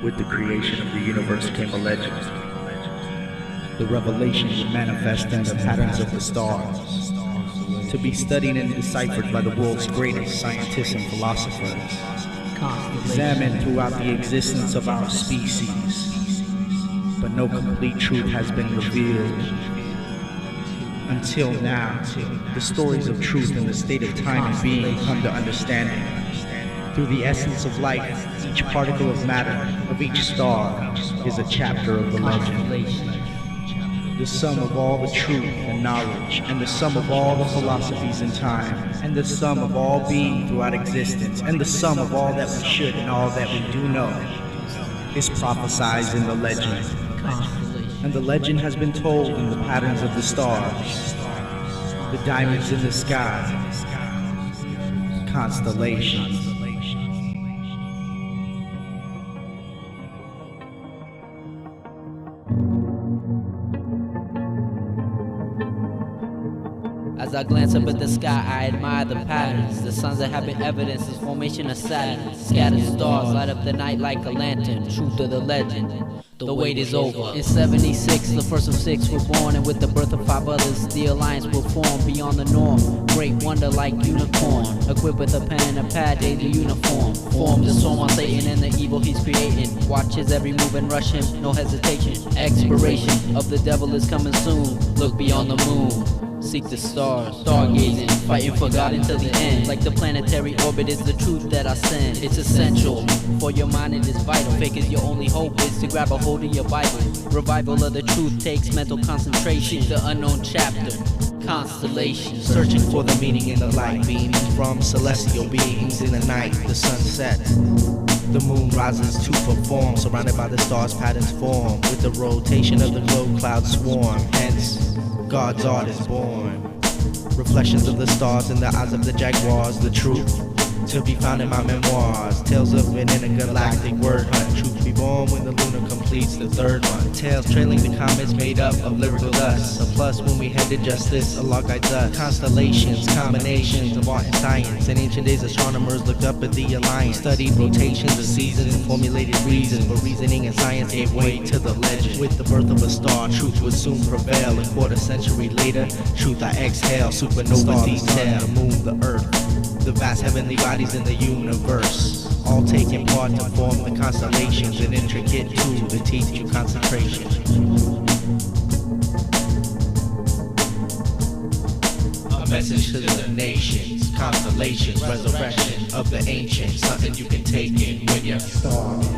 With the creation of the universe came a legend. The revelation would manifest in the patterns of the stars, to be studied and deciphered by the world's greatest scientists and philosophers, examined throughout the existence of our species. But no complete truth has been revealed. Until now, the stories of truth and the state of time and being come to understanding. Through the essence of life, each particle of matter of each star is a chapter of the legend. The sum of all the truth and knowledge, and the sum of all the philosophies in time, and the sum of all being throughout existence, and the sum of all that we should and all that we do know, is prophesied in the legend. And the legend has been told in the patterns of the stars, the diamonds in the sky, constellations. As I glance up at the sky, I admire the patterns. The suns that have been evidence is formation of Saturn. Scattered stars light up the night like a lantern. Truth of the legend, the wait is over. In 76, the first of 6 were born, and with the birth of 5 others, the alliance will form beyond the norm. Great wonder like unicorn, equipped with a pen and a pad, daily uniform. Form the storm on Satan and the evil he's creating. Watch his every move and rush him, no hesitation. Expiration of the devil is coming soon. Look beyond the moon. Seek the stars, stargazing, fighting for God until the end. Like the planetary orbit is the truth that I send. It's essential for your mind, it is vital. Faith is your only hope, is to grab a hold of your Bible. Revival of the truth takes mental concentration. The unknown chapter, constellations. Searching for the meaning in the light, beams from celestial beings in the night. The sun sets, the moon rises to perform, surrounded by the stars, patterns form. With the rotation of the globe, clouds swarm. Hence, God's art is born. Reflections of the stars in the eyes of the jaguars. The truth to be found in my memoirs. Tales of an intergalactic word hunt. Truth be born when the lunar completes the 3rd month. Tales trailing the comets made up of lyrical dust. A plus when we head to justice, a law guides us. Constellations, combinations of art and science. In ancient days, astronomers looked up at the alliance. Studied rotations of seasons and formulated reasons. But reasoning and science gave way to the legend. With the birth of a star, truth would soon prevail. A quarter century later, truth I exhale. Supernova detail, the moon, the earth, the vast heavenly bodies in the universe, all taking part to form the constellations, an intricate tool to teach you concentration. A message to the nations, constellations, resurrection of the ancients, something you can take in when you're starving.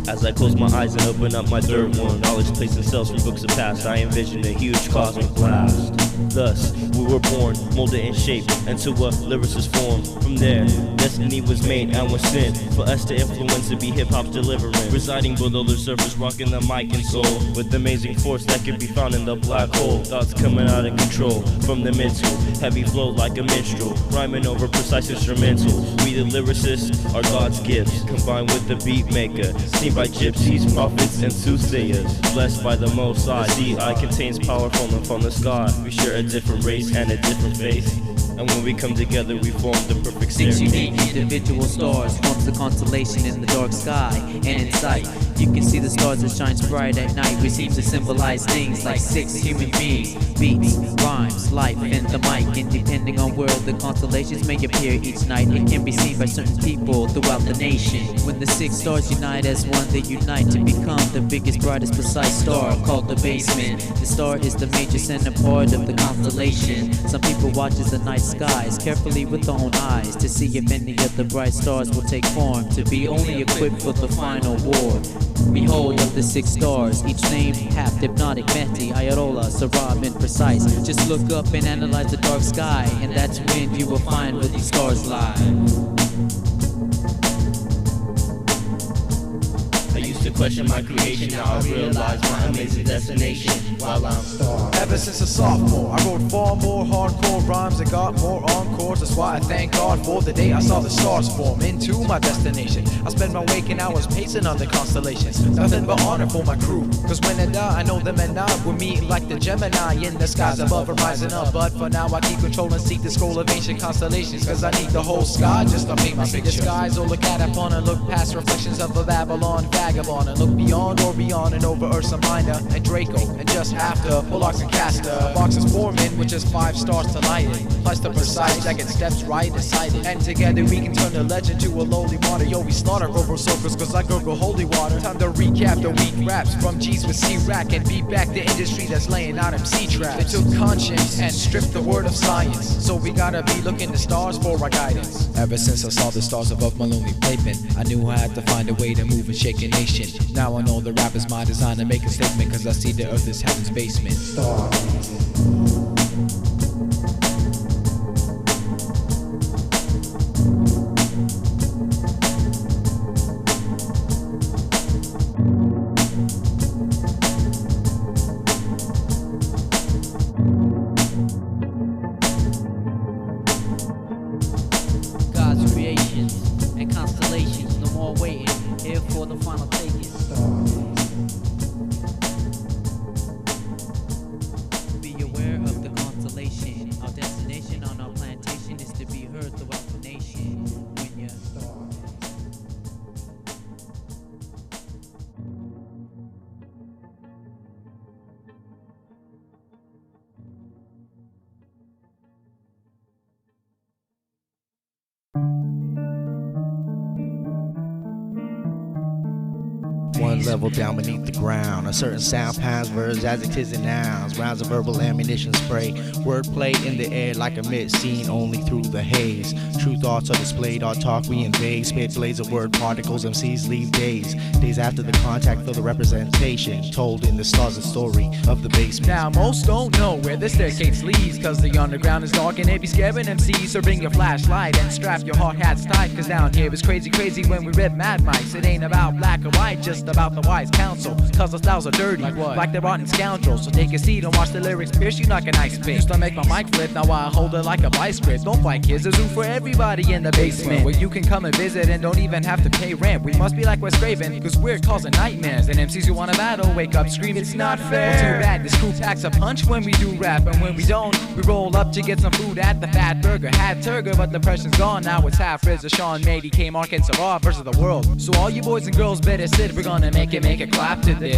As I close my eyes and open up my 3rd one, knowledge placing cells from books of past, I envision a huge cosmic blast. Thus, we were born, molded and shaped into a lyricist form. From there, destiny was made and was sent for us to influence and be hip-hop's deliverance. Residing below the surface, rocking the mic and soul, with amazing force that can be found in the black hole. Thoughts coming out of control from the mental, heavy flow like a minstrel, rhyming over precise instrumentals. We the lyricists are God's gifts, combined with the beat maker, seen by gypsies, prophets, and soothsayers. Blessed by the Most High, the eye contains power falling from the sky. We share a different race and a different faith, and when we come together we form the perfect 6 series. unique individual stars forms the constellation in the dark sky and in sight. You can see the stars that shines bright at night. We seem to symbolize things like 6 human beings, beats, rhymes, life, and the mic. And depending on where the constellations may appear each night, it can be seen by certain people throughout the nation. When the 6 stars unite as one, they unite to become the biggest, brightest, precise star called the basement. The star is the major center part of the constellation. Some people watch as the night skies carefully with their own eyes to see if any of the bright stars will take form to be only equipped for the final war. Behold of the 6 stars, each named half hypnotic, Mehdi, Ayatollah, Sarab, and Precise. Just look up and analyze the dark sky, and that's when you will find where these stars lie. I used to question my creation, now I realize my amazing destination while I'm Ever since a sophomore, I wrote far more hardcore rhymes and got more encores. That's why I thank God for the day I saw the stars form into my destination. I spend my waking hours pacing on the constellations. Nothing but honor for my crew, cause when I die, I know them and I will meet like the Gemini in the skies above and rising up. But for now I keep control and seek the scroll of ancient constellations, cause I need the whole sky just to paint my picture. The skies or look at upon and look past reflections of a Babylon vagabond, and look beyond or beyond and over Ursa Minor and Draco, and just after Bullocks and Castor. Boxes forming with just 5 stars to light it, plus the precise second steps right inside it. And together we can turn the legend to a lowly martyr. Yo, we slaughter over circles cause I gurgle holy water. Time to recap the weak raps from G's with C-Rack and beat back the industry that's laying out MC traps. They took conscience and stripped the word of science, so we gotta be looking to stars for our guidance. Ever since I saw the stars above my lonely pavement, I knew I had to find a way to move and shake a nation. Now I know the rap is my design to make a statement, cause I see the earth is heaven's basement. God's creations and constellations, no more waiting, here for the final taking. Be aware of the constellation. Our destination on our plantation is to be heard throughout the nation. When you're One level down beneath the ground, a certain sound pounds verbs, adjectives and nouns, rounds of verbal ammunition spray, wordplay in the air like a mist seen only through the haze. True thoughts are displayed, our talk we invade, spit blades of word particles, MCs leave days after the contact for the representation, told in the stars the story of the basement. Now most don't know where the staircase leads, cause the underground is dark and it be scaring MCs. So bring your flashlight and strap your hard hats tight, cause down here is crazy when we rip mad mics. It ain't about black or white, just about the wise counsel, cause the styles are dirty, like they're rotten scoundrels. So take a seat and watch the lyrics pierce you like a nice spit. Used to make my mic flip, now I hold it like a vice grip. Don't fight kids, there's room for everybody in the basement, where you can come and visit and don't even have to pay rent. We must be like Wes Craven, cause we're causing nightmares. And MCs who wanna battle, wake up, scream, it's not fair. Well, too bad, this crew packs a punch when we do rap, and when we don't, we roll up to get some food at the Fat Burger. Had Turger, but the pressure's gone, now it's half Rizza, Sean, Mady, K-Mark, and Sarah versus the world. So all you boys and girls better sit, we're gonna make it clap to this.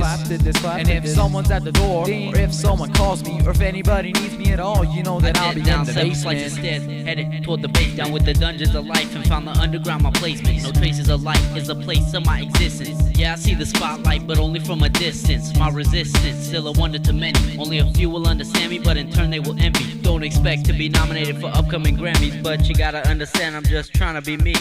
And if someone's at the door, or if someone calls me, or if anybody needs me at all, you know that I'll be in down the 7 flights of basement. stairs, headed toward the base, down with the dungeons of life, and found the underground my placement. No traces of light is a place of my existence. Yeah, I see the spotlight, but only from a distance. My resistance, still a wonder to many. Only a few will understand me, but in turn they will envy. Don't expect to be nominated for upcoming Grammys, but you gotta understand I'm just trying to be me.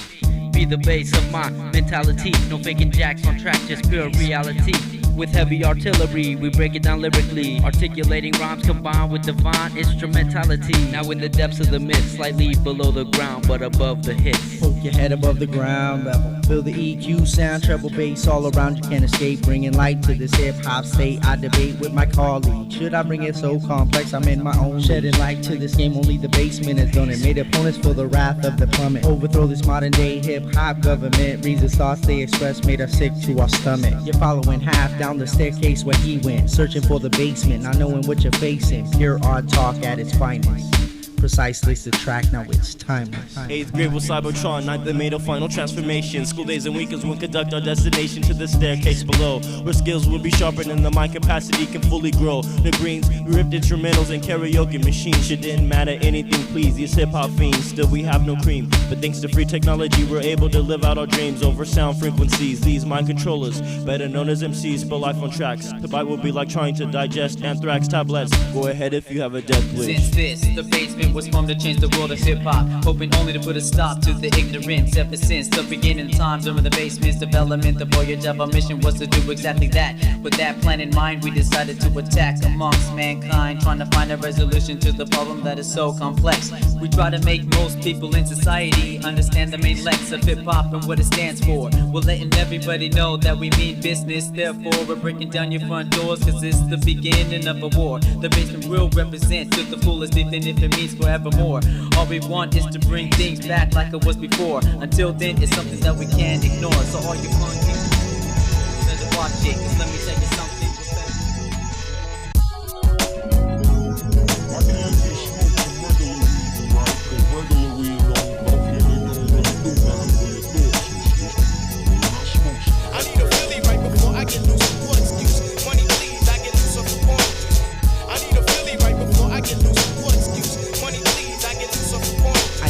Be the base of my mentality. No faking jacks on track, just pure reality. With heavy artillery, we break it down lyrically, articulating rhymes combined with divine instrumentality. Now in the depths of the mist, slightly below the ground, but above the hits. Poke your head above the ground level. Feel the EQ sound, treble bass all around. You can't escape, bringing light to this hip-hop state. I debate with my colleague. Should I bring it so complex? I'm in my own. Shedding light to this game, only the basement has done it. Made opponents feel the wrath of the plummet. Overthrow this modern day hip-hop government. Reasons thoughts they express made us sick to our stomach. You're following half down the staircase where he went, searching for the basement, not knowing what you're facing. Pure art talk at its finest. Precisely the track, now it's timeless. 8th grade was Cybertron, 9th they made a final transformation. School days and weekends will conduct our destination to the staircase below, where skills will be sharpened and the mind capacity can fully grow. The greens, we ripped instrumentals and karaoke machines. Shit didn't matter, anything please, these hip-hop fiends. Still we have no cream, but thanks to free technology we're able to live out our dreams over sound frequencies. These mind controllers, better known as MCs, spell life on tracks. The bite will be like trying to digest anthrax tablets. Go ahead if you have a death wish. Since this, the basement was formed to change the world of hip-hop, hoping only to put a stop to the ignorance ever since the beginning of time. During the basement's development, the voyage of our mission was to do exactly that. With that plan in mind, we decided to attack amongst mankind, trying to find a resolution to the problem that is so complex. We try to make most people in society understand the main legs of hip-hop and what it stands for. We're letting everybody know that we mean business, therefore we're breaking down your front doors, cause it's the beginning of a war. The basement will represent to the fullest, even if it means forevermore. All we want is to bring things back like it was before. Until then, it's something that we can't ignore. So all you fun people, better watch it, cause let me tell you something.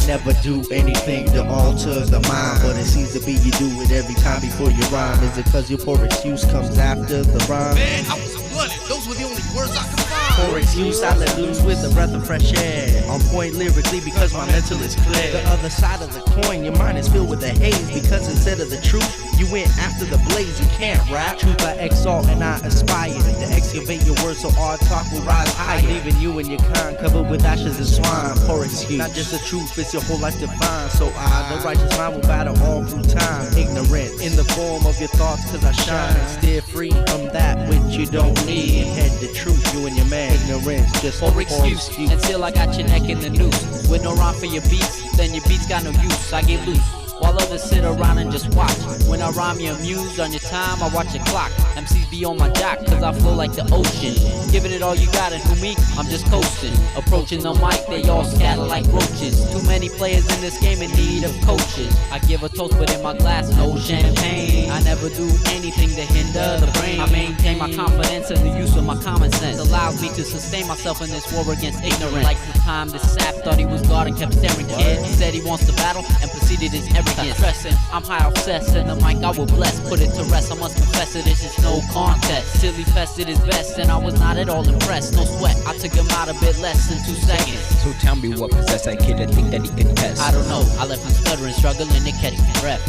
Never do anything to alter the mind, but it seems to be you do it every time before you rhyme. Is it cause your poor excuse comes after the rhyme? Man, I was flooded. Those were the only words I could find. Poor excuse, I let loose with a breath of fresh air. On point lyrically because my mental is clear. The other side of the coin, your mind is filled with a haze, because instead of the truth, you went after the blaze. You can't rap. Truth I exalt and I aspire to excavate your words so our talk will rise higher. Leaving you and your kind covered with ashes and swine. Poor excuse, not just the truth, it's your whole life defined. So the righteous mind will battle all through time. Ignorance in the form of your thoughts, cause I shine. Steer free from that which you don't need, and head the truth, you and your man. Ignorance, just Or excuse, until I got your neck in the noose. With no rhyme for your beats, then your beats got no use. I get loose, while others sit around and just watch. When I rhyme, you're amused. On your time, I watch your clock. MCs be on my jock, cause I flow like the ocean. Giving it all you got, and who me? I'm just coasting. Approaching the mic, they all scatter like roaches. Too many players in this game in need of coaches. I give a toast, but in my glass, no champagne. I never do anything to hinder the brain. I maintain my confidence and the use of my common sense. Allows me to sustain myself in this war against ignorance. Like the time this sap thought he was God and kept staring, kid. He said he wants to battle and proceeded his arrogance. Stressing, I'm high obsessed, and the mic I will bless. Put it to rest, I must confess that this is no contest. Till he fested his best, and I was not at all impressed. No sweat, I took him out a bit less than 2 seconds. So tell me what possessed that kid to think that he could test. I don't know, I left him stuttering, struggling to catch his breath.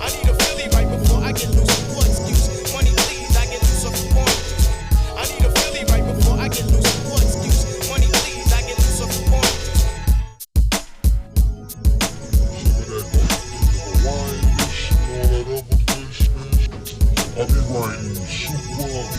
I need a Philly right before I get loose. What excuse? Money please, I get loose of the oranges. I need a Philly right before I get loose. What excuse? Money please, I get loose of the oranges. I'll be writing super crazy.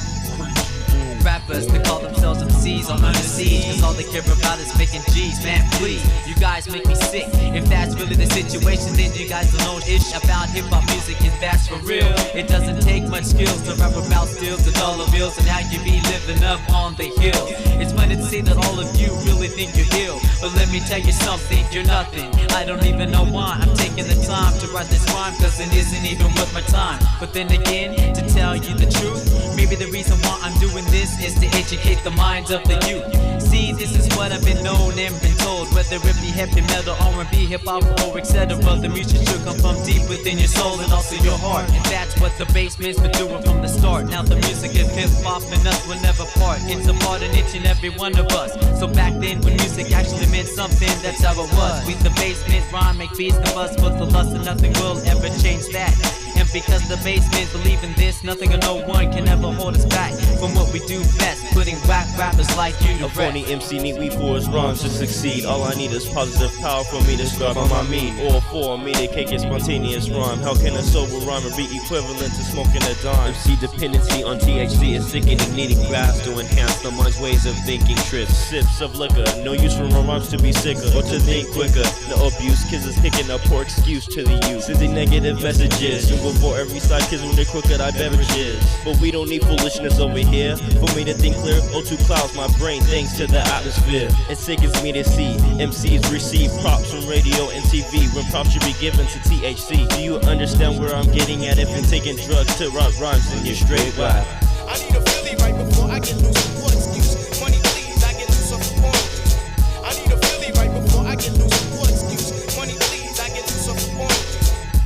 Rappers that call themselves MCs are under siege, cause all they care about is making G's. Man, please, you guys make me sick. If that's really the situation, then you guys don't know ish about hip-hop music is bass for real. It doesn't take much skills to rap about steals and dollar bills and how you be living up on the hill. It's funny to see that all of you really think you're ill, but let me tell you something, you're nothing. I don't even know why I'm taking the time to write this rhyme, cause it isn't even worth my time. But then again, to tell you the truth, maybe the reason why I'm doing this is to educate the minds of the youth. See, this is what I've been known and been told, whether it be heavy metal, R&B, hip-hop, or etc. The music should come from deep within your soul and also your heart. And that's what the basement's been doing from the start. Now the music of hip-hop and us will never part. It's a part in each and every one of us. So back then when music actually meant something, that's how it was. We the basement, rhyme, make beats, the buzz, but the lust, and nothing will ever change that. And because the basement believe in this, nothing or no one can ever hold us back from what we do best, putting rappers like you to A phony MC need we for his rhymes to succeed. All I need is positive power for me to strive on my meat, or for me to kick a spontaneous rhyme. How can a sober rhymer be equivalent to smoking a dime? MC dependency on THC is sickening, needing graphs to enhance the mind's ways of thinking. Trips, sips of liquor, no use for my rhymes to be sicker or to think quicker. No abuse, kids is picking up poor excuse to the youth, sending negative messages. For every side kids when they crook at our beverages. But we don't need foolishness over here. For me to think clear, O2 clouds my brain thanks to the atmosphere. It sickens me to see MCs receive props from radio and TV when props should be given to THC. Do you understand where I'm getting at? If you're taking drugs to write rhymes, then you're straight whack. I need a Philly right before I get loose. What excuse? Money please, I get loose of the oranges. I need a Philly right before I get loose. What excuse? Money please, I get loose of the oranges.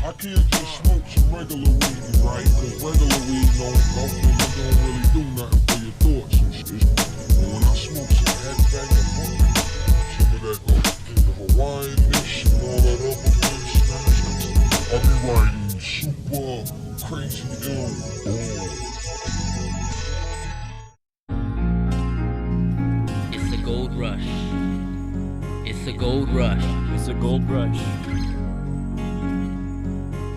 I can't just smoke some regular weed, right? Cause regular weed don't really do nothing for your thoughts and shit. But when I smoke some headbanger, some of that It's a gold rush.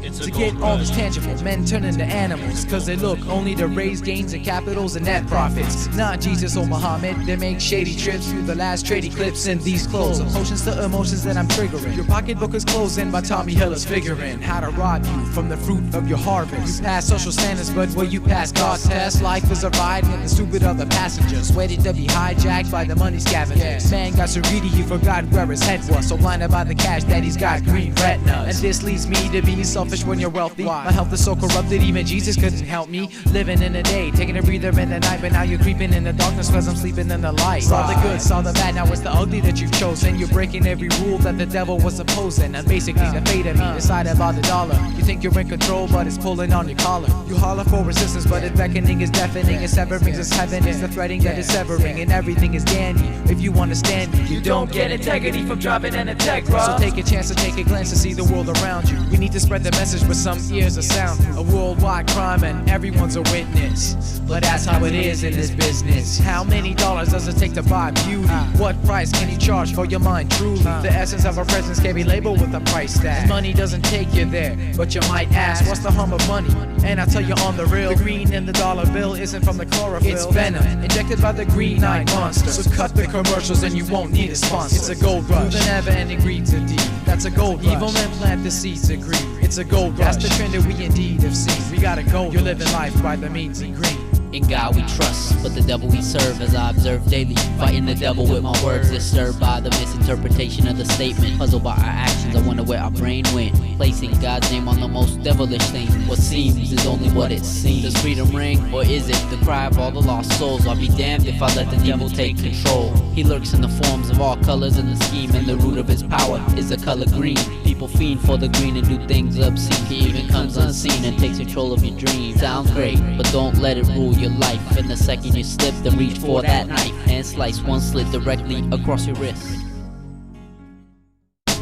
It's a To gold get all rush. this tangible, men turn into animals, cause they look only to raise gains and capitals and net profits. Not Jesus or Muhammad, they make shady trips through the last trade eclipse in these clothes. Emotions to emotions that I'm triggering. Your pocketbook is closing by Tommy Hiller's figuring how to rob you from the fruit of your harvest. You pass social standards, but will you pass God's test? Life is a ride and the stupid are the passengers, waiting to be hijacked by the money scavengers. Man got so greedy he forgot where his head was, so blinded by the cash that he's got green retinas. And this leads me to be selfish when you're wealthy. My health is so corrupted, even Jesus couldn't help me. Living in the day, taking a breather in the night, but now you're creeping in the darkness cause I'm sleeping in the light. Saw the good, saw the bad, now it's the ugly that you've chosen. You're breaking every rule that the devil was opposing, and basically the fate of me decided about the dollar. You think you're in control, but it's pulling on your collar. You holler for resistance, but its beckoning is deafening. It's severing us heaven, it's the threading that is severing, and everything is dandy. If you understand me, you don't get integrity from driving an Integra. So take a chance to take a glance to see the world around you. We need to spread the message with some ears of sound. A worldwide crime and everyone's a witness, but that's how it is in this business. How many dollars does it take to buy beauty? What price can you charge for your mind truly? The essence of a presence can be labeled with a price tag. Money doesn't take you there, but you might ask, what's the harm of money? And I tell you on the real, the green in the dollar bill isn't from the chlorophyll. It's venom, injected by the green-eyed monster. So cut the commercials and you won't need a sponsor. It's a gold rush, through the never-ending greeds of deed. That's a gold rush. Evil men plant the seeds of greed. It's a gold rush. That's the trend that we indeed have seen. We gotta go. You're living life by the means of greed. In God we trust, but the devil we serve, as I observe daily. Fighting the devil with my words, disturbed by the misinterpretation of the statement. Puzzled by our actions, I wonder where our brain went. Placing God's name on the most devilish thing. What seems is only what it seems. Does freedom ring, or is it the cry of all the lost souls? I'll be damned if I let the devil take control. He lurks in the forms of all colors in the scheme, and the root of his power is the color green. People fiend for the green and do things obscene. He even comes unseen and takes control of your dreams. Sounds great, but don't let it rule your life. And the second you slip, then reach for that knife and slice one slit directly across your wrist.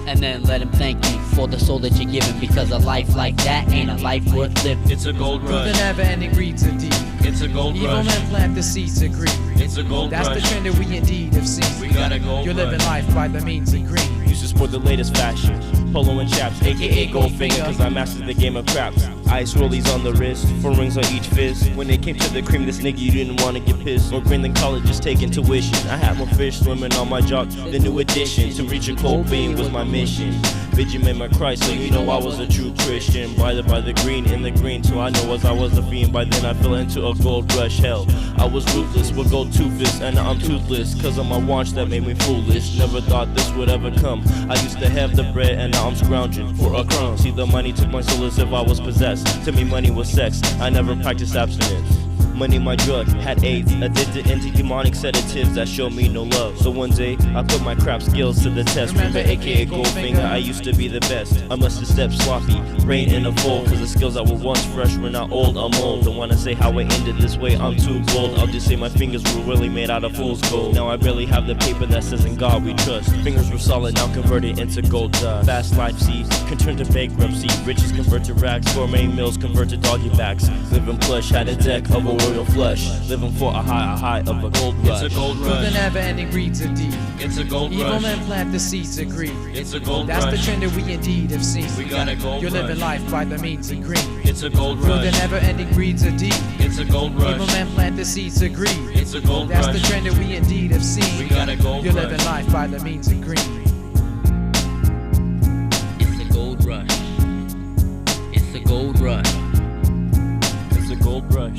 And then let him thank you for the soul that you're giving, because a life like that ain't a life worth living. It's a gold Through the rush. never-ending greeds of deed. It's a gold Evil rush. men plant the seeds of greed. It's a gold That's rush. the trend that we indeed have seen. We got a gold You're living rush. life by the means of greed. Used to sport the latest fashion, polo and chaps, aka Goldfinger, cause I mastered the game of craps. Ice rollies on the wrist, 4 rings on each fist. When it came to the cream, this nigga you didn't wanna get pissed. More green than college, just taking tuition. I had more fish swimming on my jock, the new addition. To reach a cold beam was my mission. Benjamin my Christ, so you know I was a true Christian. Blinded by the green in the green, so I know as I was a fiend. By then I fell into a gold rush hell. I was ruthless with gold toothless, and now I'm toothless cause of my watch that made me foolish. Never thought this would ever come. I used to have the bread and now I'm scrounging for a crumb. See, the money took my soul as if I was possessed. To me money was sex, I never practiced abstinence. Money my drug, had AIDS, addicted into demonic sedatives that showed me no love. So one day, I put my crap skills to the test. Remember aka Goldfinger, I used to be the best. I must have stepped sloppy, rain in a fold, cause the skills that were once fresh were now old, I'm old. Don't wanna say how I ended this way, I'm too bold. I'll just say my fingers were really made out of fool's gold. Now I barely have the paper that says in God we trust. Fingers were solid, now converted into gold dust. Fast life seeds can turn to bankruptcy. Riches convert to rags, gourmet meals convert to doggy bags. Living plush, had a deck of a royal flush. Living for a high of a gold rush. It's a gold Through the rush. never-ending greeds of deed. It's a gold Evil rush. men plant the seeds of greed. It's a gold That's the rush. trend that we indeed have seen. We got a gold You're living rush. life by the means of greed. It's a gold Through the rush. never-ending greeds of deed. It's a gold rush. Evil men plant the seeds of greed. It's a gold That's rush. the trend that we indeed have seen. We got a gold You're rush. living life by the means of greed. It's a gold rush. It's a gold rush. It's a gold rush.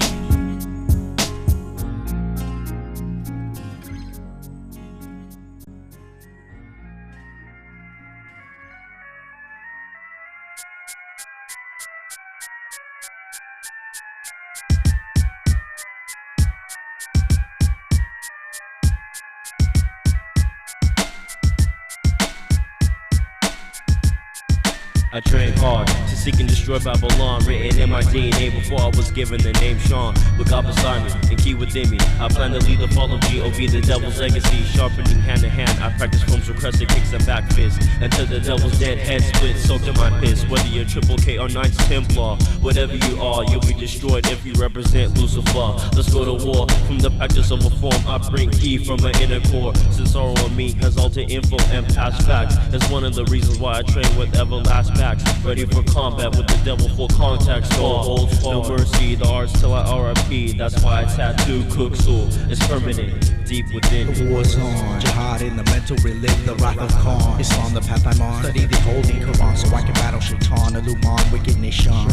I trained hard to seek and destroy Babylon, written in my DNA before I was given the name Sean. With God beside me and key within me, I plan to lead the fall of G.O.V. the devil's legacy. Sharpening hand to hand, I practice forms of crescent kicks and back fists until the devil's dead head splits, soaked in my piss. Whether you're Triple K or Knights Templar, whatever you are, you'll be destroyed if you represent Lucifer. Let's go to war. From the practice of a form, I bring key from my inner core. Since sorrow on me has altered info and past facts, that's one of the reasons why I train with everlast backs, ready for combat with the devil for contact. So holds no mercy, the arts till I RIP. That's why I tattoo Cooksoul. It's permanent, deep within. The war's on, jihad in the mental, relive the wrath of Khan. It's on the path I'm on, study the holy Quran so I can battle Shaitan, Illumin, wickedness, Sean.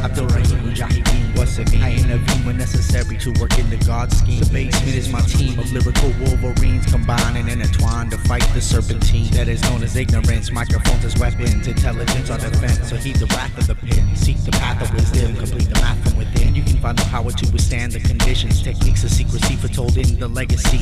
Abdul Rahim, Mujahideen, what's it mean? I intervene when necessary to work in the God scheme. The basement is my team of lyrical wolverines, combined and intertwined to fight the serpentine that is known as ignorance. Microphones as weapons, intelligence our defense. So heed the wrath of the pen, seek the path of wisdom, complete the math from within. You can find the power to withstand the conditions, techniques of secrecy foretold in the legacy,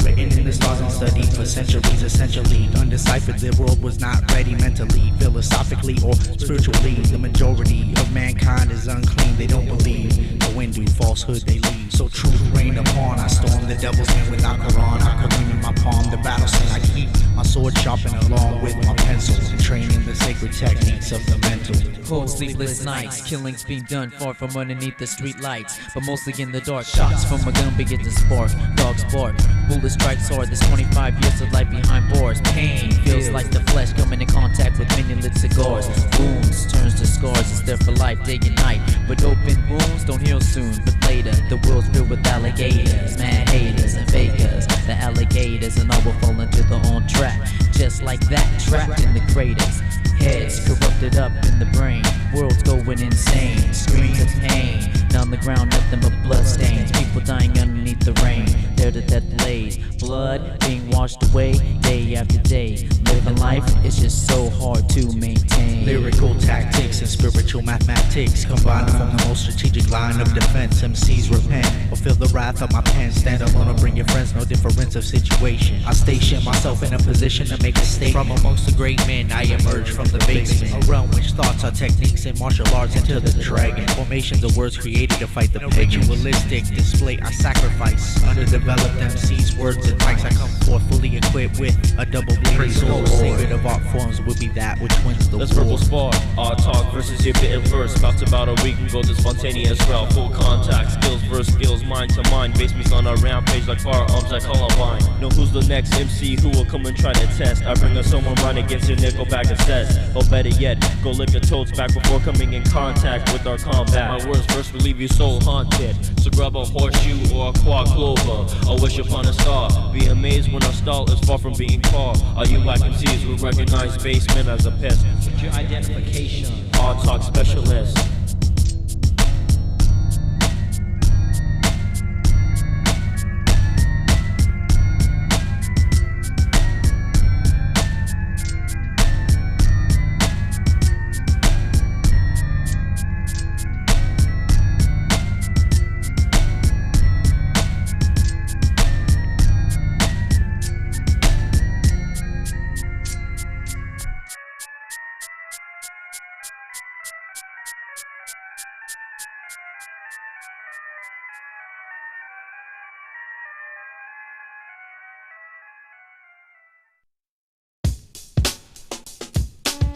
written in the stars and studied for centuries. Essentially undeciphered, the world was not ready mentally, philosophically, or spiritually. The majority of mankind is unclean, they don't believe. The wind do falsehood they leave. So truth rain upon, I storm the devil's den without Quran. I Kareem in my palm, the battle scene. I keep my sword sharpened along with my pencils, and training the sacred techniques of the mental. Cold sleepless nights, killings being done far from underneath the street lights, but mostly in the dark. Shots from a gun begin to spark, dogs bark, bullet strikes hard. There's 25 years of life behind bars. Pain feels like the flesh coming in contact with many lit cigars. Wounds turns to scars, it's there for life day and night, but open wounds don't heal soon, but later. The world's filled with alligators, mad haters and fakers. The alligators and all will fall into their own trap, just like that, trapped in the craters. Heads corrupted up in the brain, world's going insane, screams of pain. Down the ground, nothing but bloodstains, people dying underneath the rain. There the death lays, blood being washed away day after day. Living life is just so hard to maintain. Lyrical tactics and spiritual mathematics combined to form the most strategic line of defense. MCs repent, fulfill the wrath of my pen. Stand alone or bring your friends, no difference of situation. I station myself in a position to make a statement. From amongst the great men, I emerge from the basement, a realm which thoughts are techniques and martial arts into the dragon. Formations of words created to fight the ritualistic display. I sacrifice underdeveloped MCs, words and mics. I come forth fully equipped with a double-bladed sword. Sacred of art forms will be that which wins the Let's war. verbal spar, art talk versus your bit and verse. About to battle, we can go to spontaneous route. Full contact, skills versus skills, mind to mind. Base me on a rampage like firearms like Columbine. Know who's the next MC who will come and try to test. I bring a someone run against your nickel back and says, or better yet, go lick a toad's back before coming in contact with our combat. My words first will leave you soul haunted, so grab a horseshoe or a quad clover, or wish upon a star. Be amazed when our style is far from being far. All you whack MCs who recognize basement as a pest. What's your identification? Art talk specialist.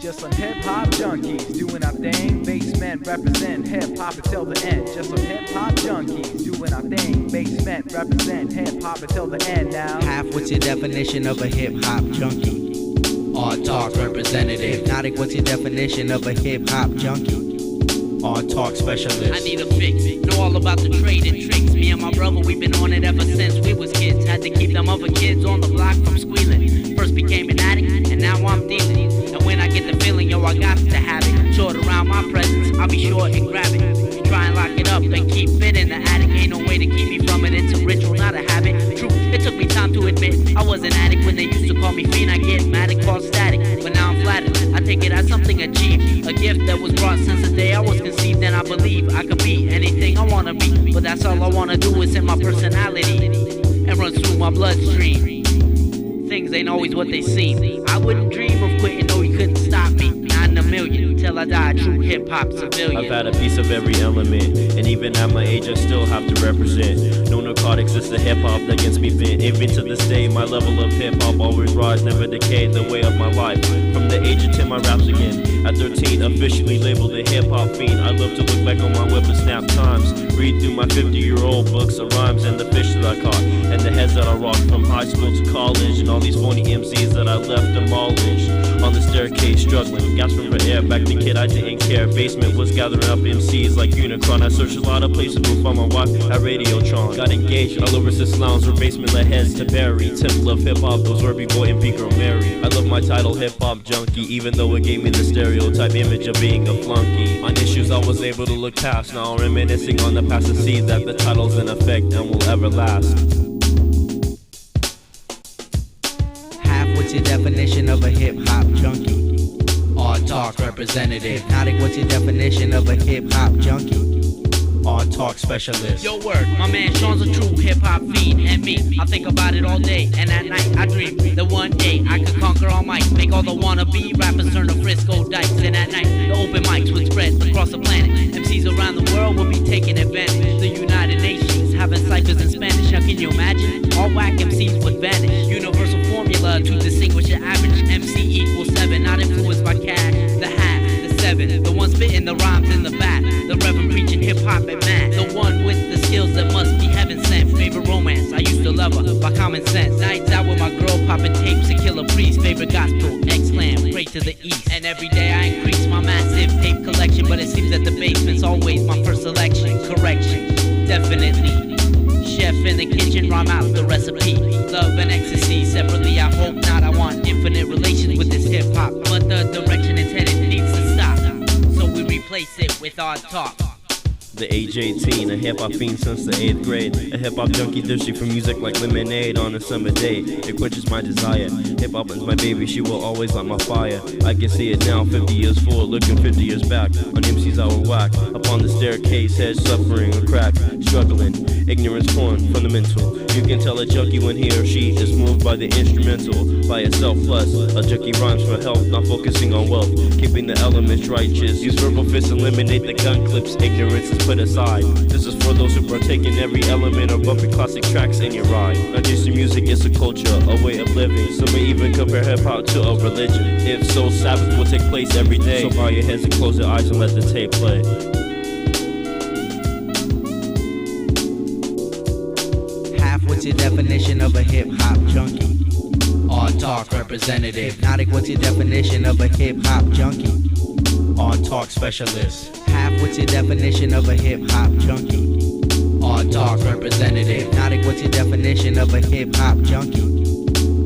Just some hip-hop junkies doing our thing. Basement represent hip-hop until the end. Just some hip-hop junkies doing our thing. Basement represent hip-hop until the end now. Half, what's your definition of a hip-hop junkie? Art talk representative. Hypnotic, what's your definition of a hip-hop junkie? Art talk specialist. I need a fix. Know all about the trade and tricks. Me and my brother, we've been on it ever since we was kids. Had to keep them other kids on the block from squealing. First became an addict, and now I'm dealing. And when I get the feeling, yo, I got to have it. Short around my presence, I'll be sure and grab it. Try and lock it up and keep it in the attic. Ain't no way to keep me from it. It's a ritual, not a habit. True, it took me time to admit I was an addict when they used to call me fiend. I get mad and call static, but now I'm flattered. I take it as something achieved, a gift that was brought since the day I was conceived. And I believe I could be anything I wanna be, but that's all I wanna do is in my personality and runs through my bloodstream. Things ain't always what they seem. I wouldn't dream of quitting, no, you couldn't stop me. Not in a million. Tell I die, true hip hop civilian. I've had a piece of every element, and even at my age I still have to represent. No narcotics, it's the hip hop that gets me bent. Even to this day, my level of hip hop always rise, never decay, the way of my life. From the age of 10, my raps again. At 13, officially labeled a hip hop fiend. I love to look back on my whip and snap times. Read through my 50-year-old books of rhymes and the fish that I caught, and the heads that I rocked from high school to college, and all these phony MCs that I left demolished. On the staircase, struggling, gasping for air. Back then, kid, I didn't care. Basement was gathering up MCs like Unicron. I searched a lot of places to find my wife at Radiotron. Got engaged all over Sis Lounge, where basement let heads to bury. Temple of hip hop, those were B-boy and B-girl Mary. I love my title, hip hop junkie, even though it gave me the stereotype image of being a flunky. On issues I was able to look past, now reminiscing on the past to see that the title's in effect and will ever last. What's your definition of a hip hop junkie? On Talk representative. Hypnotic, what's your definition of a hip hop junkie? On Talk specialist. Yo, word, my man Sean's a true hip hop fiend, and me, I think about it all day. And at night, I dream that one day I could conquer all mics, make all the wannabe rappers turn to Frisco dikes. And at night, the open mics would spread across the planet. MCs around the world would be taking advantage. The United Nations having ciphers in Spanish. How can you imagine? All whack MCs would vanish. Universal formula to distinguish the average. MC equals 7, not influenced by cash. The half, the 7, the one spitting the rhymes in the back. The reverend preaching hip hop and math. The one with the skills that must be heaven sent. Favorite romance, I used to love her by common sense. Nights out with my girl popping tapes to kill a priest. Favorite gospel, X-Clam, pray to the east. And every day I increase my massive tape collection, but it seems that the basement's always my first selection. Correction, definitely. Chef in the kitchen, rhyme out the recipe. Love and ecstasy separately, I hope not. I want infinite relations with this hip hop, but the direction it's headed needs to stop. So we replace it with our talk. The age 18, a hip-hop fiend since the 8th grade. A hip-hop junkie thirsty for music like lemonade on a summer day. It quenches my desire. Hip-hop is my baby, she will always light my fire. I can see it now, 50 years forward, looking 50 years back. On MC's I will whack. Upon the staircase, head suffering a crack. Struggling, ignorance porn, fundamental. You can tell a junkie when he or she is moved by the instrumental. By itself plus, a junkie rhymes for health, not focusing on wealth. Keeping the elements righteous. Use verbal fists, eliminate the gun clips. Ignorance is put aside. This is for those who partake in every element of bumping classic tracks in your ride. Not just music, it's a culture, a way of living. Some may even compare hip-hop to a religion. If so, Sabbath will take place every day. So bow your heads and close your eyes and let the tape play. What's your definition of a hip hop junkie? On Talk representative. Hypnotic, what's your definition of a hip hop junkie? On Talk specialist. What's your definition of a hip hop junkie? On Talk representative. Hypnotic, what's your definition of a hip hop junkie?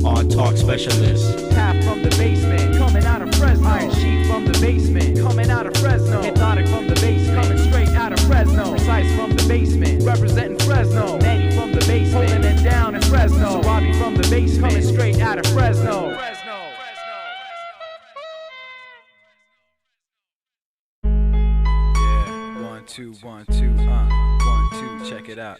On Talk specialist. Half from the basement, coming out of Fresno. Iron Sheep from the basement, coming out of Fresno. Hypnotic from the basement, coming straight out of Fresno. Precise from the basement, representing Fresno. Manny from the basement, holding it down in Fresno. Robbie from the basement, coming straight out of Fresno. Yeah, 1 2 1 2, 1 2, check it out,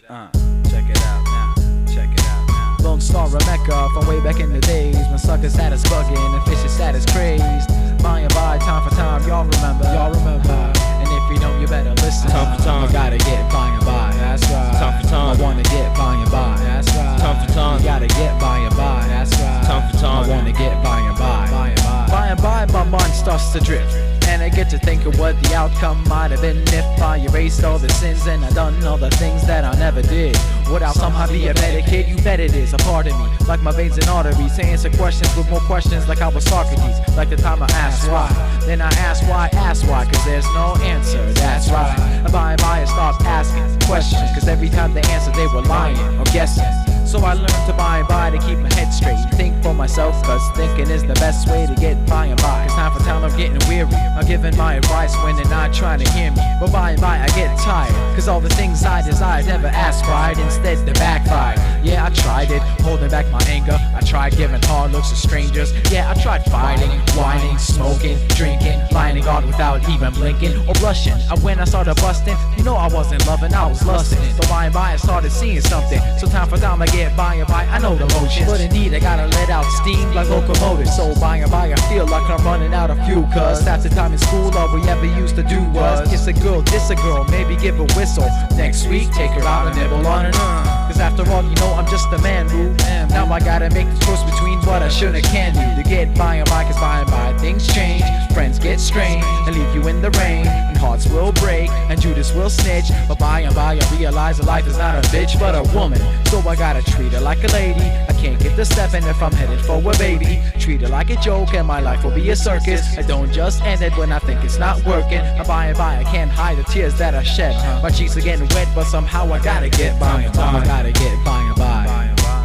check it out now, check it out now. Lone Star Rebecca from way back in the days when suckers had us bugging and fishes had us crazed. By and by, time for time, y'all remember. And if you don't, you better listen. Time for time, you gotta get by and by. That's right. Time for time, I wanna get by and by. That's right. Time for time, you gotta get by and by. That's right. Time for time, I wanna get by and by. By and by, my mind starts to drift. And I get to think of what the outcome might have been if I erased all the sins and I done all the things that I never did. Would I somehow be a better kid? You bet it is a part of me, like my veins and arteries, to answer questions with more questions like I was Socrates. Like the time I asked why, then I asked why, cause there's no answer, that's right. And by I stopped asking questions, cause every time they answered they were lying or guessing. So I learned to by and by to keep my head straight, think for myself, cause thinking is the best way to get by and by. Cause time for time I'm getting weary, I'm giving my advice when they're not trying to hear me. But by and by I get tired, cause all the things I desired never aspired, instead they backfired. Yeah, I tried it, holding back my anger, I tried giving hard looks to strangers. Yeah, I tried fighting, whining, smoking, drinking, lying gone without even blinking or blushing. And when I started busting, you know I wasn't loving, I was lusting. So by and by I started seeing something. So time for time I get by and by, I know the motion. But indeed I gotta let out steam like locomotives. So by and by I feel like I'm running out of fuel. Cause half the time in school all we ever used to do was kiss a girl, diss a girl, maybe give a whistle. Next week take her out and nibble on her. Cause after all, you know I'm just a man, boo. Now I gotta make the choice between what I should and can do to get by and by. Cause by and by things change, friends get strange and leave you in the rain, and hearts will break and Judas will snitch. But by and by I realize that life is not a bitch but a woman. So I gotta treat her like a lady. I can't get the stepping if I'm headed for a baby. Treat her like a joke and my life will be a circus. I don't just end it when I think it's not working. And by I can't hide the tears that I shed. My cheeks are getting wet but somehow I gotta get by and by. I gotta get by and by.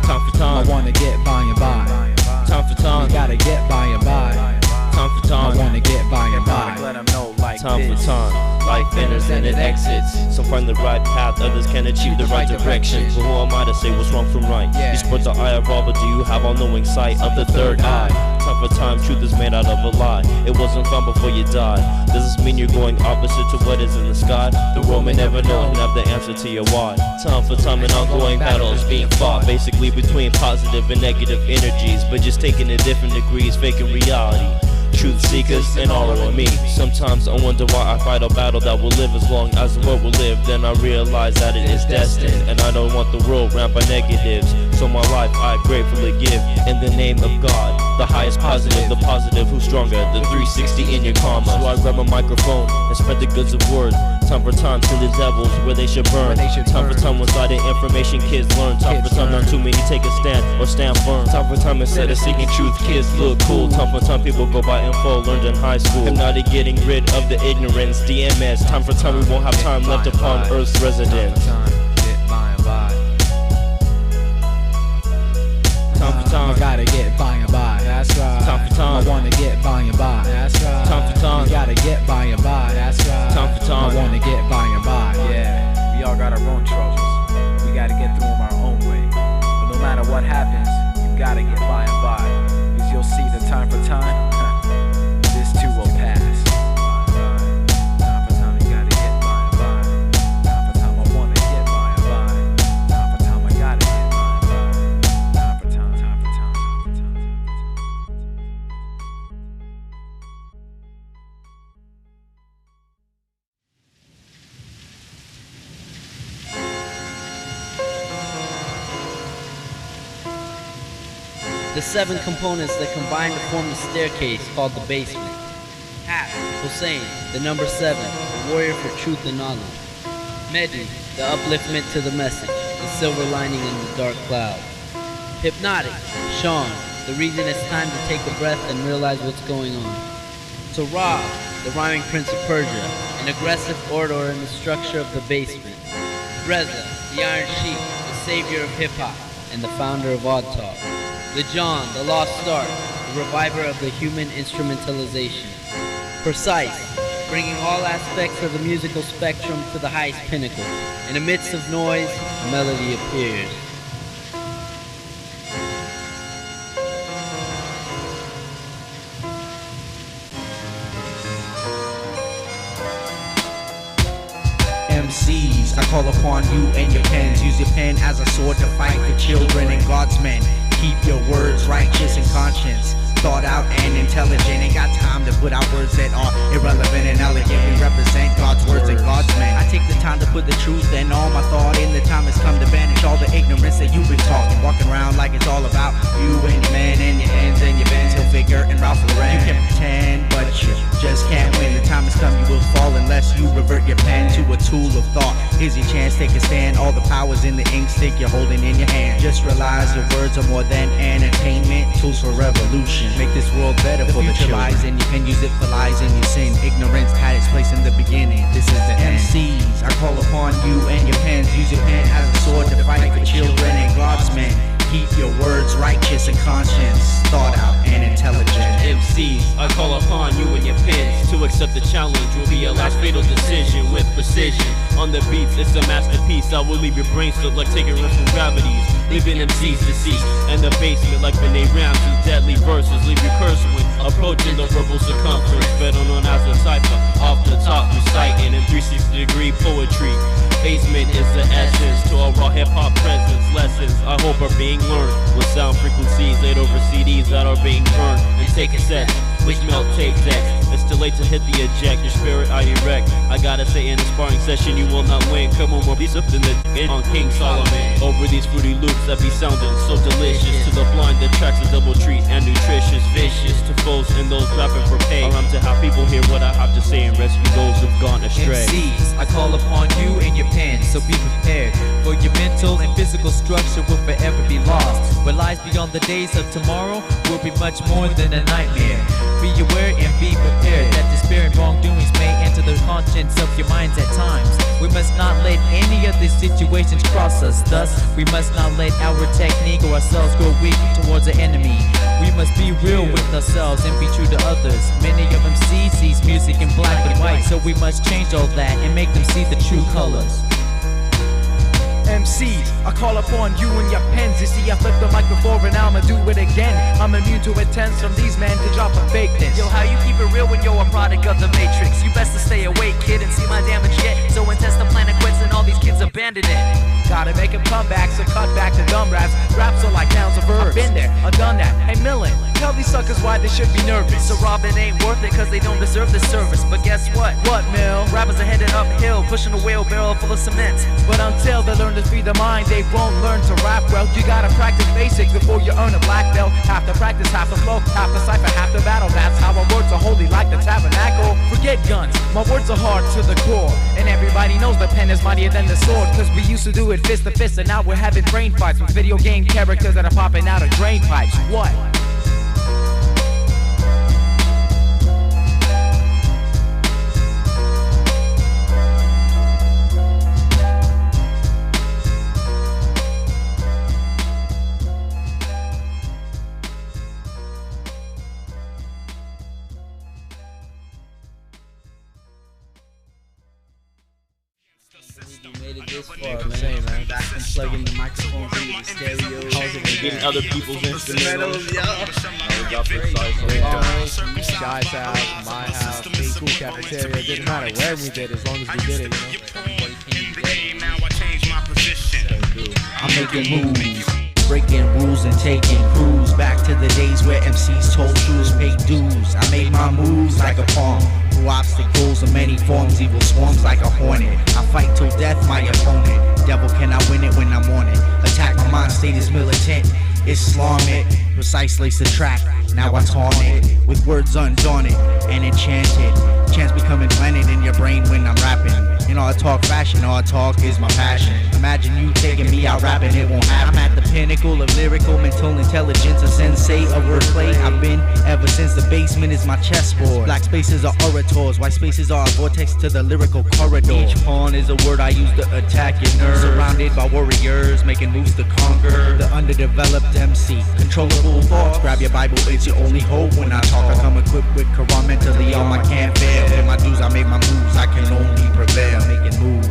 Time for time. I wanna get by and by. Time for time. We gotta get by and by. Time for time. I wanna get by and by. Let them know like Time this. for time. Life enters and it exits. Some find the right path, others can achieve the right direction. But who am I to say what's wrong from right? You sport the eye of all, but do you have all-knowing sight of the third eye? Time for time, truth is made out of a lie. It wasn't found before you died. Does this mean you're going opposite to what is in the sky? The world may never know and have the answer to your why. Time for time, an ongoing battle is being fought, basically between positive and negative energies, but just taking it different degrees, faking reality. Truth seekers and all of me. Sometimes I wonder why I fight a battle that will live as long as the world will live. Then I realize that it is destined, and I don't want the world ran by negatives. So my life I gratefully give in the name of God, the highest positive, the positive who's stronger, the 360 in your karma. So I grab a microphone and spread the goods of word. Time for time to the devils where they should burn. Time for time one-sided information kids learn. Time for time not too many take a stand or stand firm. Time for time instead of seeking truth kids look cool. Time for time people go by info learned in high school. Hypnotic getting rid of the ignorance, DMS. Time for time we won't have time left upon Earth's residents. Time for time. I gotta get by and by. That's right. Time for time. I wanna get by and by. That's right. Time for time. We gotta get by and by. That's right. Time for time. I wanna get by and by. Yeah, we all got our own troubles. We gotta get through them our own way. But no matter what happens, you gotta get by and by. Cause you'll see the time for time, this too will pass. Time for time, you gotta get by and by. Time for time, I wanna get by and by. Time for time, I gotta get by and by. Time for time, time for time, time for time. The 7 components that combine to form the staircase called the basement. Hap, Hussein, the number 7, the warrior for truth and knowledge. Mehdi, the upliftment to the message, the silver lining in the dark cloud. Hypnotic, Sean, the reason it's time to take a breath and realize what's going on. Tarab, the rhyming prince of Persia, an aggressive orator in the structure of the basement. Reza, the Iron Sheik, the savior of hip-hop, and the founder of Odd Talk. Lejon, the lost start, the reviver of the human instrumentalization. Precise, bringing all aspects of the musical spectrum to the highest pinnacle. In the midst of noise, a melody appears. MCs, I call upon you and your pens. Use your pen as a sword to fight for children and God's men. Keep your words righteous and conscience, thought out and intelligent. Ain't got time to put out words that are irrelevant and elegant. We represent God's words and God's men. I take the time to put the truth and all my thought in. The time has come to banish all the ignorance that you've been taught. Walking around like it's all about you and your man and your ends and your bands. Hill Figure and Ralph Lauren. You can pretend, but you just can't win. The time has come, you will fall unless you revert your pen to a tool of thought. Here's your chance, take a stand. All the powers in the ink stick you're holding in your hand. Just realize your words are more than entertainment, tools for revolution. Make this world better for the children. Lies and you can use it for lies and you sin. Ignorance had its place in the beginning. This is the MCs. I call upon you and your pens. Use your pen as a sword to fight for children and God's men. Keep your words righteous and conscience, thought out and intelligent. MCs, I call upon you and your pens to accept the challenge. Will be your last fatal decision with precision. On the beats, it's a masterpiece. I will leave your brain stuck like taking risks from gravities. Leaving MCs deceased and the basement like Benet Ramsey. Deadly verses leave you cursed when approaching the verbal circumference. Better known as a cipher. lessons I hope are being learned, with sound frequencies laid over CDs that are being burned, and take cassettes which melt tape decks. It's too late to hit the eject, your spirit I erect. I gotta say in a sparring session you will not win. Come on, more be up in the on King Solomon. Over these fruity loops that be sounding so delicious. To the blind the tracks are double treat and nutritious. Vicious to foes and those rapping for pay. I'm to have people hear what I have to say and rescue those who've gone astray. MCs, I call upon you and your pen, so be prepared. For your mental and physical structure will forever be lost. What lies beyond the days of tomorrow will be much more than a nightmare. Be aware and be prepared that despair and wrongdoings may enter the conscience of your minds at times. We must not let any of these situations cross us. Thus, we must not let our technique or ourselves grow weak towards the enemy. We must be real with ourselves and be true to others. Many of them sees music in black and white, so we must change all that and make them see the true colors. MCs, I call upon you and your pens. You see, I flipped the mic before and now I'ma do it again. I'm immune to attempts from these men to drop a fakeness. Yo, how you keep it real when you're a product of the Matrix? You best to stay awake, kid, and see my damage yet. So intense the planet quits and all these kids abandon it. Gotta make them come back, so cut back to dumb raps. Raps are like nouns or verbs. I've been there, I've done that. Hey Millen, tell these suckers why they should be nervous. So Robin ain't worth it cause they don't deserve the service. But guess what? What, Mill? Rappers are headed uphill, pushing a wheelbarrow full of cement. But until they learn to feed the mind, they won't learn to rap well. You gotta practice basics before you earn a black belt. Half the practice, half the flow, half the cipher, half the battle. That's how our words are holy like the tabernacle. Forget guns, my words are hard to the core. And everybody knows the pen is mightier than the sword. Cause we used to do it fist to fist, and now we're having brain fights with video game characters that are popping out of drain pipes. What? Made it this far, man. Back from plugging the microphones into the stereo. Getting other people's instrumentals. Shy's house, my house, Big Cool Cafeteria. It didn't matter where we did as long as we did it, you know. I'm making moves, breaking rules and taking crews. Back to the days where MCs told truths, paid dues. I made my moves like a pawn. Through obstacles of many forms, evil swarms like a hornet. I fight till death, my opponent. Devil, can I win it when I'm on it? Attack my mind state is militant. Islamic, precise lace the track. Now I taunt it with words undaunted and enchanted. Chants become implanted in your brain when I'm rapping. In all talk fashion, all talk is my passion. Imagine you taking me out rapping, it won't happen. I'm at the pinnacle of lyrical mental intelligence, a sensei of wordplay. I've been ever since the basement is my chessboard. Black spaces are orators, white spaces are a vortex to the lyrical corridor. Each pawn is a word I use to attack your nerves. Surrounded by warriors, making moves to conquer the underdeveloped MC. Controllable thoughts, grab your Bible, it's your only hope. When I talk, I come equipped with Quran, mentally on my can't fail. In my dues, I make my moves, I can only prevail. Making moves.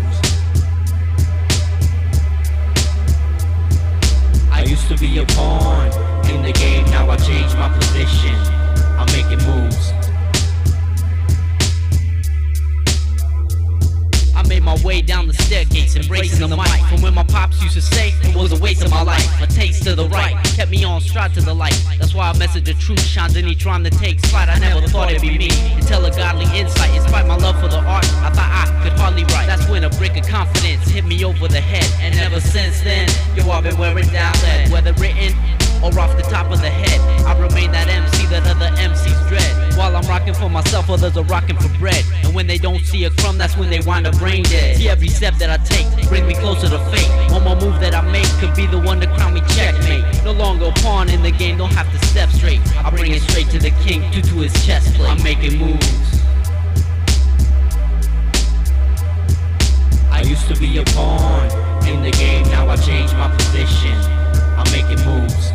I used to be a pawn in the game, now I changed my position. I'm making moves. I made my way down the staircase, embracing the mic. From when my pops used to say it was a waste of my life. A taste to the right kept me on stride to the light. That's why a message of truth shines in each rhyme that takes flight. I never thought it'd be me until a godly insight inspired my love for the art. I thought I could hardly write. That's when a brick of confidence hit me over the head. And ever since then, yo, I've been wearing down lead. Whether written or off the top of the head, I remain that MC that other MCs dread. While I'm rocking for myself, others are rocking for bread. And when they don't see a crumb, that's when they wind up brain dead. See, every step that I take bring me closer to fate. One more move that I make could be the one to crown me checkmate. No longer a pawn in the game, don't have to step straight. I bring it straight to the king, due to his chest plate. I'm making moves. I used to be a pawn in the game, now I changed my position. I'm making moves.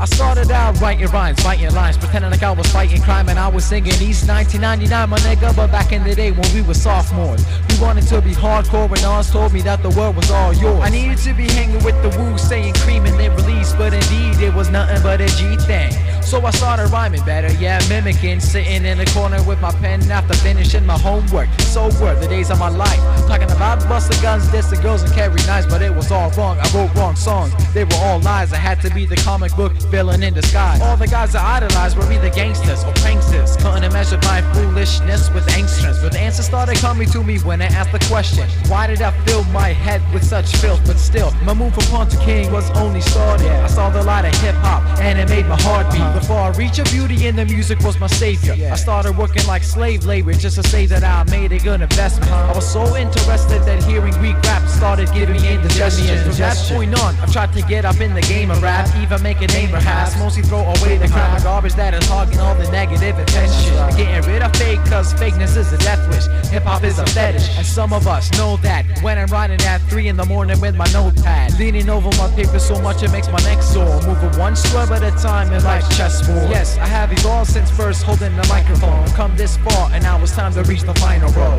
I started out writing rhymes, fighting lines, pretending like I was fighting crime, and I was singing East 1999, my nigga. But back in the day when we were sophomores, we wanted to be hardcore, and Nas told me that the world was all yours. I needed to be hanging with the Wu, saying cream in their release, but indeed it was nothing but a G thing. So I started rhyming better, yeah, mimicking, sitting in the corner with my pen after finishing my homework. So were the days of my life, talking about busting guns, dissing girls, and carry knives, but it was all wrong. I wrote wrong songs, they were all lies. I had to be the comic book villain in disguise. All the guys I idolized were either gangsters or pranksters. Couldn't measure my foolishness with angsters, but the answer started coming to me when I asked the question: why did I fill my head with such filth? But still, my move from pawn to king was only started. I saw the light of hip-hop and it made my heart beat. The far reach of beauty in the music was my savior. I started working like slave labor just to say that I made a good investment. I was so interested that hearing Greek rap started giving me indigestion. From that point on, I've tried to get up in the game of rap, even make a name perhaps. Mostly throw away the crap, the garbage that is hogging all the negative attention. Getting rid of fake, cause fakeness is a death wish. Hip-hop is a fetish, and some of us know that. When I'm writing at 3 in the morning with my notepad, leaning over my paper so much it makes my neck sore. Moving one scrub at a time in life's chessboard. Yes, I have evolved since first holding the microphone. Come this far, and now it's time to reach the final row.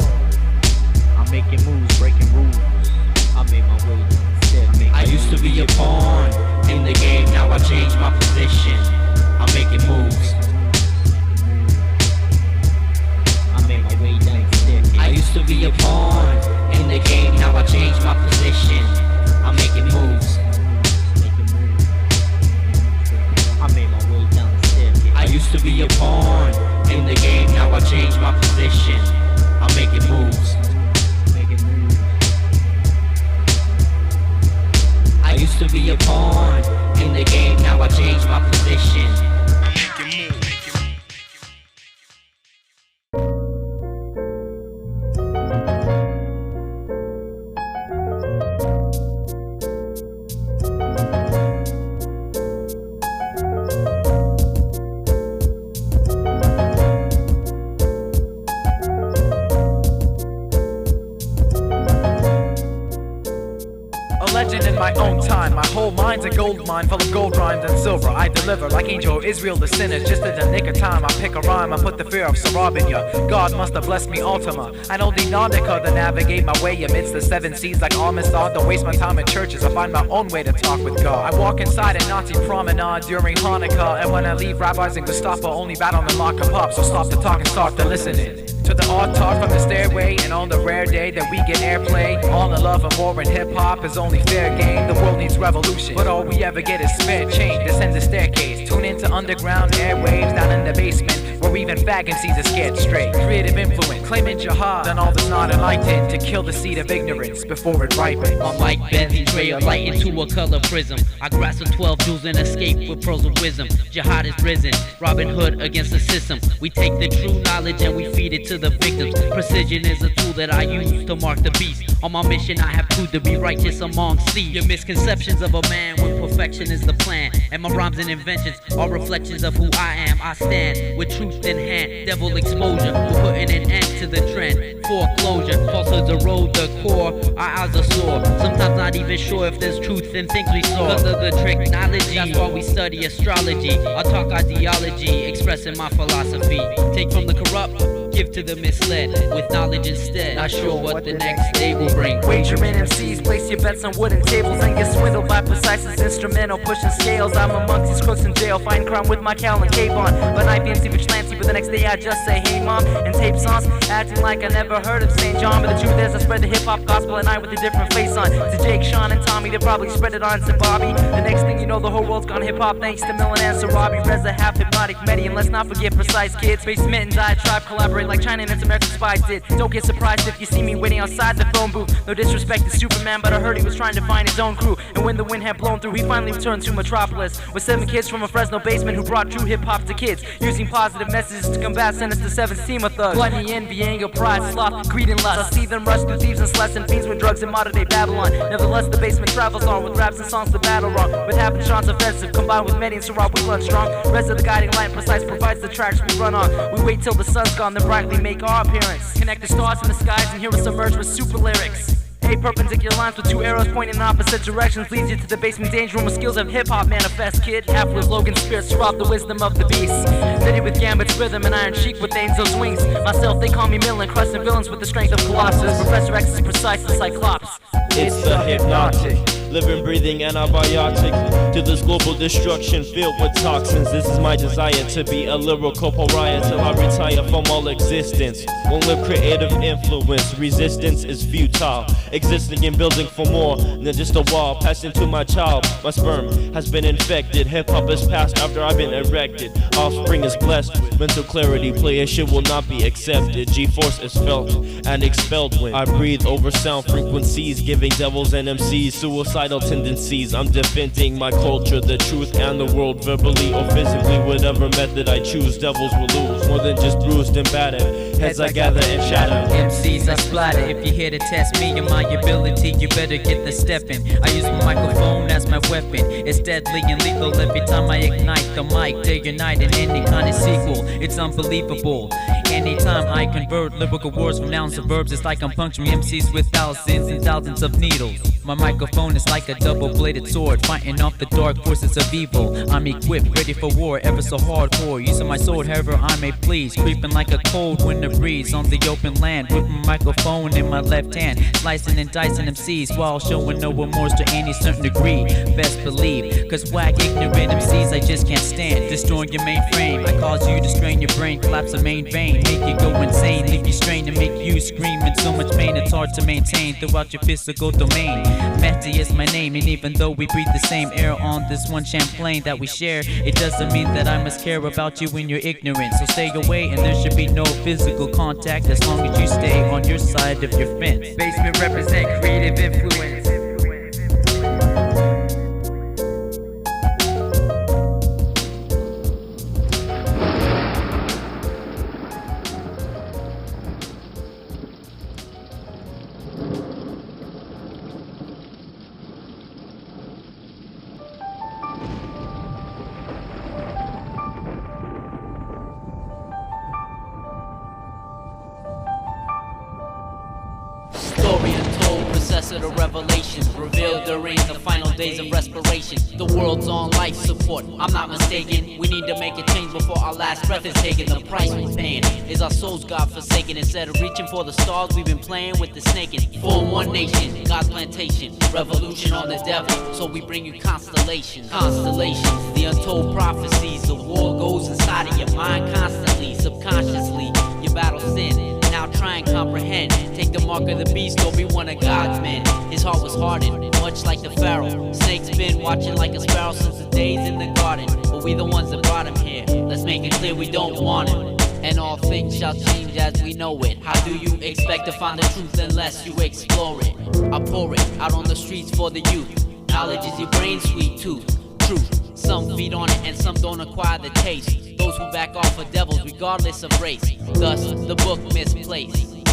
I'm making moves, breaking rules. I made my way downstairs. I used to be a pawn in the game, now I changed my position. I'm making moves. I made my way downstairs. I used to be a pawn in the game, now I changed my position. I'm making moves. I made my way downstairs. I used to be a pawn in the game, now I changed my position. I'm making moves. I used to be a pawn in the game, now I changed my position. I'm making moves. Legend in my own time, my whole mind's a gold mine full of gold rhymes and silver. I deliver like Angel Israel the sinners, just in the nick of time. I pick a rhyme, I put the fear of Sarab in ya. God must have blessed me Ultima. I don't need Nautica to navigate my way amidst the 7 seas like Amistad. Don't waste my time in churches, I find my own way to talk with God. I walk inside a Nazi promenade during Hanukkah, and when I leave, rabbis and Gestapo only battle and lock 'em up. So stop the talk and start the listening to the art taught from the stairway, and on the rare day that we get airplay, all the love and war in hip-hop is only fair game. The world needs revolution, but all we ever get is spare change. Descend the staircase, tune into underground airwaves down in the basement, where even fag MCs are scared straight. Creative influence, claiming jihad on all that's not enlightened, to kill the seed of ignorance before it ripens. I'm like Bentley Dre, light into a color prism. I grasp the 12 jewels and escape with pearls of wisdom. Jihad is risen, Robin Hood against the system. We take the true knowledge and we feed it to the victims. Precision is a tool that I use to mark the beast. On my mission I have proved to be righteous among thieves. Your misconceptions of a man when perfection is the plan, and my rhymes and inventions are reflections of who I am. I stand with truth in hand, devil exposure. We're putting an end to the trend. Foreclosure, falsehoods erode the core. Our eyes are sore, sometimes not even sure if there's truth in things we saw. Cause of the technology, that's why we study astrology. I talk ideology, expressing my philosophy. Take from the corrupt, give to the misled, with knowledge instead. Not sure what the next day will bring. Wagering MCs, place your bets on wooden tables and get swindled by precise as instrumental pushing scales. I'm amongst these crooks in jail, fighting crime with my cowl and cape on. But I fancy vigilante, but the next day I just say hey mom, and tape songs, acting like I never heard of St. John. But the truth is I spread the hip-hop gospel at night with a different face on. To Jake, Sean, and Tommy, they probably spread it on to Bobby. The next thing you know, the whole world's gone hip-hop thanks to Millen and Sarabi. Reza, half hypnotic, Medi, and let's not forget Precise Kids. Basement and Diatribe collaborate like China and American Spies did. Don't get surprised if you see me waiting outside the phone booth. No disrespect to Superman, but I heard he was trying to find his own crew. And when the wind had blown through, he finally returned to Metropolis with 7 kids from a Fresno basement who brought true hip-hop to kids, using positive messages to combat sinister 7's team of thugs. Gluttony, envy, anger, pride, sloth, greed, and lust. I see them rush through thieves and sluts and fiends with drugs in modern-day Babylon. Nevertheless, the basement travels on with raps and songs to battle wrong. With half and Sean's offensive, combined with Medi and Sarab, we run strong. Rest of the guiding light, Precise provides the tracks we run on. We wait till the sun's gone, then brightly make our appearance. Connect the stars in the skies and hear us emerge with super lyrics. Eight perpendicular lines with two arrows pointing in opposite directions leads you to the basement danger room where skills of hip-hop manifest, kid. Half with Logan spirits rob the wisdom of the beast. Fitted with Gambit's rhythm and Iron Sheik with Angel's wings. Myself, they call me Millen, crushing villains with the strength of Colossus. Professor X is precise as Cyclops. It's the hypnotic, living, breathing antibiotic to this global destruction filled with toxins. This is my desire to be a lyrical pariah till I retire from all existence. Won't live creative influence, resistance is futile. Existing and building for more than just a wall. Passing to my child, my sperm has been infected. Hip-hop is passed after I've been erected. Offspring is blessed with mental clarity. Player shit will not be accepted. G-force is felt and expelled when I breathe over sound frequencies, giving devils and MCs suicidal tendencies. I'm defending my culture, the truth, and the world, verbally or physically. Whatever method I choose, devils will lose. More than just bruised and battered, heads I gather and shatter. MCs I splatter. If you're here to test me and my ability, you better get the stepping. I use my microphone as my weapon. It's deadly and lethal every time I ignite the mic. Day or night in any kind of sequel, it's unbelievable. Anytime I convert lyrical words from nouns to verbs, it's like I'm puncturing MCs with thousands and thousands of needles. My microphone is like a double-bladed sword, fighting off the dark forces of evil. I'm equipped, ready for war, ever so hardcore. Using my sword however I may please, creeping like a cold winter breeze on the open land, with my microphone in my left hand, slicing and dicing MCs while showing no remorse to any certain degree. Best believe, cause whack ignorant MCs I just can't stand. Destroying your mainframe, I cause you to strain your brain, collapse the main vein, make you go insane, leave you strained and make you scream in so much pain it's hard to maintain throughout your physical domain. Matty is my name, and even though we breathe the same air on this one Champlain that we share, it doesn't mean that I must care about you when you're ignorant. So stay away and there should be no physical contact as long as you stay on your side of your fence. Basement represent creative influence. Story untold, process of the revelations revealed during the final days of respiration. The world's on life support, I'm not mistaken. We need to make a change before our last breath is taken. The price we're paying is our souls God-forsaken. Instead of reaching for the stars, we've been playing with the snake. And form one nation, God's plantation, revolution on the devil. So we bring you constellations, the untold prophecies. The war goes inside of your mind constantly, subconsciously. You battle sin. Now try and comprehend. Take the mark of the beast, or be one of God's men. His heart was hardened, much like the Pharaoh. Snake's been watching like a sparrow since the days in the garden. But we the ones that brought him here. Let's make it clear we don't want him. And all things shall change as we know it. How do you expect to find the truth unless you explore it? I pour it out on the streets for the youth. Knowledge is your brain's sweet tooth. Truth. Some feed on it and some don't acquire the taste. Those who back off are devils regardless of race. Thus the book misplaced,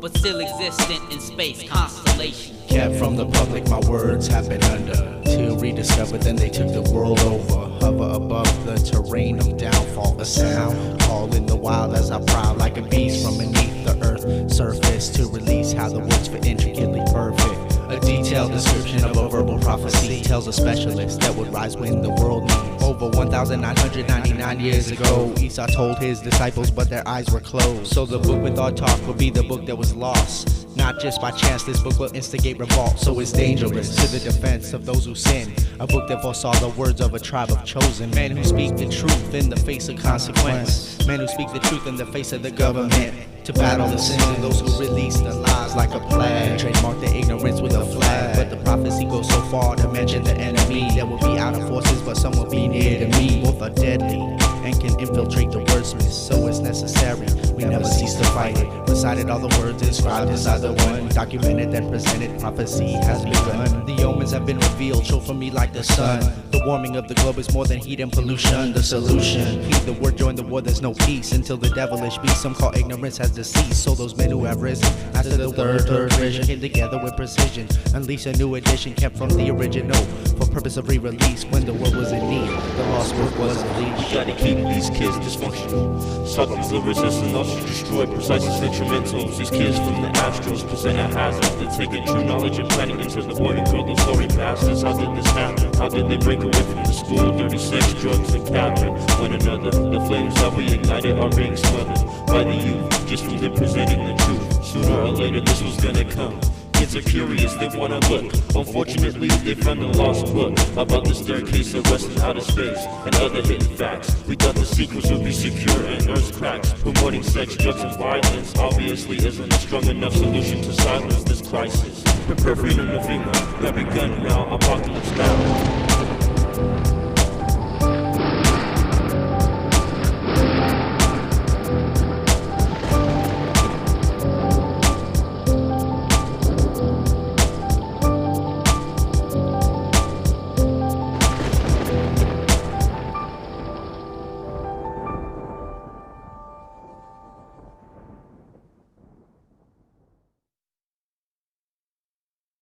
but still existent in space. Constellation. Kept from the public, my words have been under. Till rediscovered, then they took the world over. Hover above the terrain of downfall. A sound all in the wild as I prowl like a beast from beneath the earth surface to release how the words fit intricately perfect. A detailed description of a verbal prophecy tells a specialist that would rise when the world needs. Over 1,999 years ago, Esau told his disciples, but their eyes were closed. So the book with our talk will be the book that was lost. Not just by chance, this book will instigate revolt. So it's dangerous to the defense of those who sin. A book that foresaw the words of a tribe of chosen men who speak the truth in the face of consequence. Men who speak the truth in the face of the government. To battle the sins of those who release the lies like a plague. Trademark their ignorance with a flag. But the prophecy goes so far to mention the enemy. There will be outer forces, but some will be near to me. Both are deadly and can infiltrate the wordsmith. So it's necessary, we never cease to fight it. Recited all the words inscribed inside the one. Documented then presented, prophecy has begun. The omens have been revealed, show for me like the sun. The warming of the globe is more than heat and pollution. The solution, heed the word, join the war, there's no peace. Until the devilish beast, some call ignorance has deceased. So those men who have risen, after the third vision, came together with precision. Unleash a new edition kept from the original, for purpose of re-release when the world was in need. The lost book was unleashed. We gotta keep these kids dysfunctional. Stop these lyrics and us, destroy precise and mentals. These kids from the Astros present a hazard. They're taking true knowledge and planning into the boy and girl, the glory bastards. How did this happen? How did they break away from the school? Dirty sex, drugs, and capture one another. The flames that we ignited are being smothered by the youth, just from them presenting the truth. Sooner or later this was gonna come. Kids are curious, they wanna look. Unfortunately, they found a lost book about the staircase of rest in outer space and other hidden facts. We thought the secrets would be secure in Earth's cracks. Promoting sex, drugs, and violence obviously isn't a strong enough solution to silence this crisis. Prepare freedom of female, have begun now, apocalypse now.